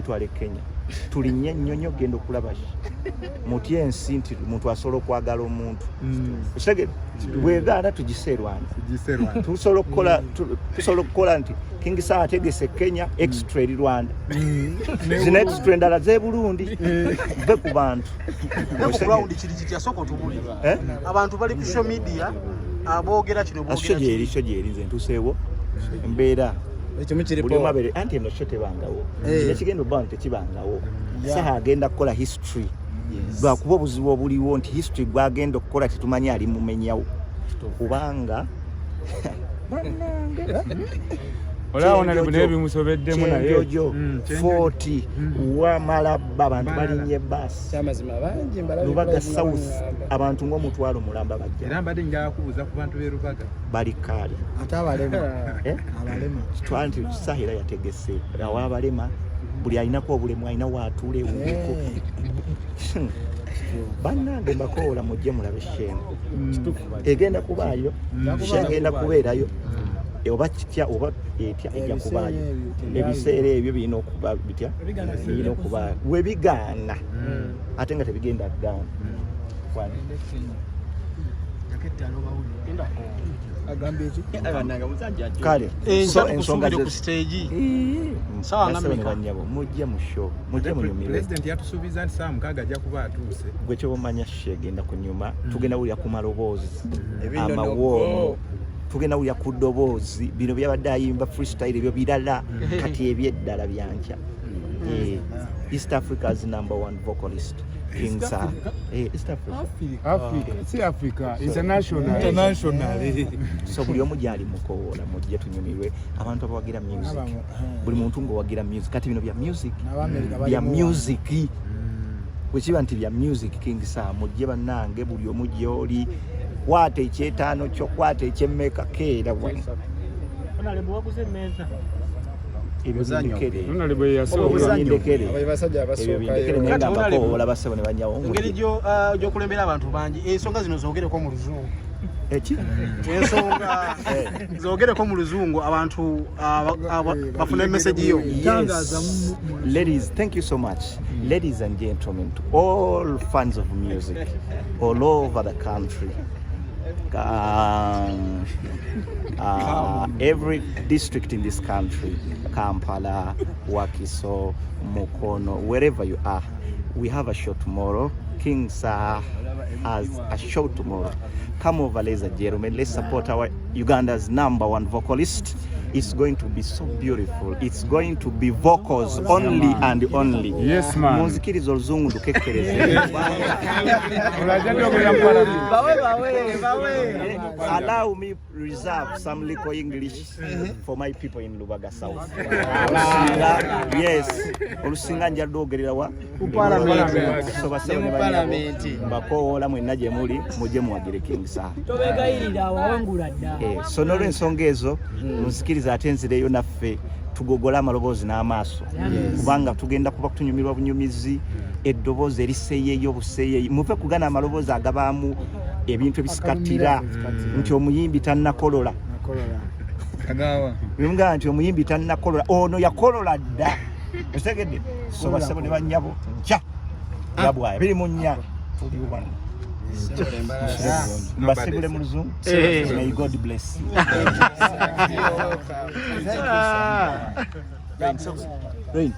gitwale Kenya tulinye nnyonyo genda okulaba muti ensi nti muntu asobola okwagala omuntu okitegedde bwegaana tugiserwana tusobola okukola nti King Saha ategese Kenya extrade Rwanda zina extrade ndala ze Burundi ve ku bantu ground kiri kyasoko tubuli abantu bali ku social media aboogera kino boogera kyo gyeri nze ntuseewo embeera buli mabere anti eno kyo tebangawo ekigenda obba nti tekibangawo Saha agenda kukola history lwakuba obuzibu obuliwo nti history gwagenda okukola tetumanyi ali mumenyawo kubanga olaona lebune bimusobeddemu naye 40 wamala abantu balinye basi kyamazima bangi Lubaga South abantu ng'omutwalo mulamba bajja era mbadde njagala kubuuza ku bantu b'e Lubaga bali kale ate abalema twanti Saha era yategese awa abalema buli alinako obulemu alina waatuula ewuliko bannange mbakoola mujje mulabe Shengo egenda kubaayo egenda kubeerayo oba kitya oba etya ejja kubaayo ebiseera ebyo birina okuba bitya birina okuba webigaana ate nga tebigenda down kale ensonga ku stage Sawa ngameka mujje mu show mujje mu nyumiro president yatusuubiza nti saa mukaaga ajja kuba atuuse gwe kyobamanya shegenda kunyuma tugenda wulya ku maloboozi amawoomo tugenda wulya ku ddoboozi bino byabadde ayimba freestyle ebyo birala kati ebyeddala byanca East Africa's #1 vocalist King Saha East Africa si Africa international so buli omu gyali mukoola mujje tunyumirwe abantu abawagira music buli muntu ng'owagira music kati bino bya music bwekiba nti bya music King Saha mujje bannange buli omu gy'oli kwata ekyetaano kyo kwata ekyemmeka keera bwe engeri gy'okulembera abantu bangi ensonga zino zoogereko mu luzungu ensonga zoogereko mu luzungu abantu bafuna message yo. Ladies, thank you so much. Ladies and gentlemen, to all fans of music all over the country, every district in this country, Kampala, Wakiso, Mukono, wherever you are, we have a show tomorrow. King Saha has a show tomorrow. Come over, ladies and gentlemen. Let's support our Uganda's #1 vocalist. It's going to be so beautiful. It's going to be vocals only and only. Yes, man. Muzikirizo oluzungu ndukekereze. Allow me reserve some little English for my people in Lubaga South. Yes. Olusinga njadde ogerera wa? Parliament. Mbakoola mwenna gye muli mujje muwagire King Saha. Tobegayirira awangula dda. So n'olw'ensonga ezo muzikiriza ate nzireyo naffe tugogola amaloboozi n'amaaso kubanga tugenda kuba kutunyumirwa bunyumizi eddoboozi eriseeyeeyo obuseeyeeyi muve kugana amaloboozi agabaamu ebintu ebisikatira nti omuyimbi tannakolola bimugamba nti omuyimbi tannakolola ono yakolola dda otegedde so basebo ne bannyabo nja gabwayo biri mu nnya tuliwana basibule mu luzungu. May God bless you. Rain.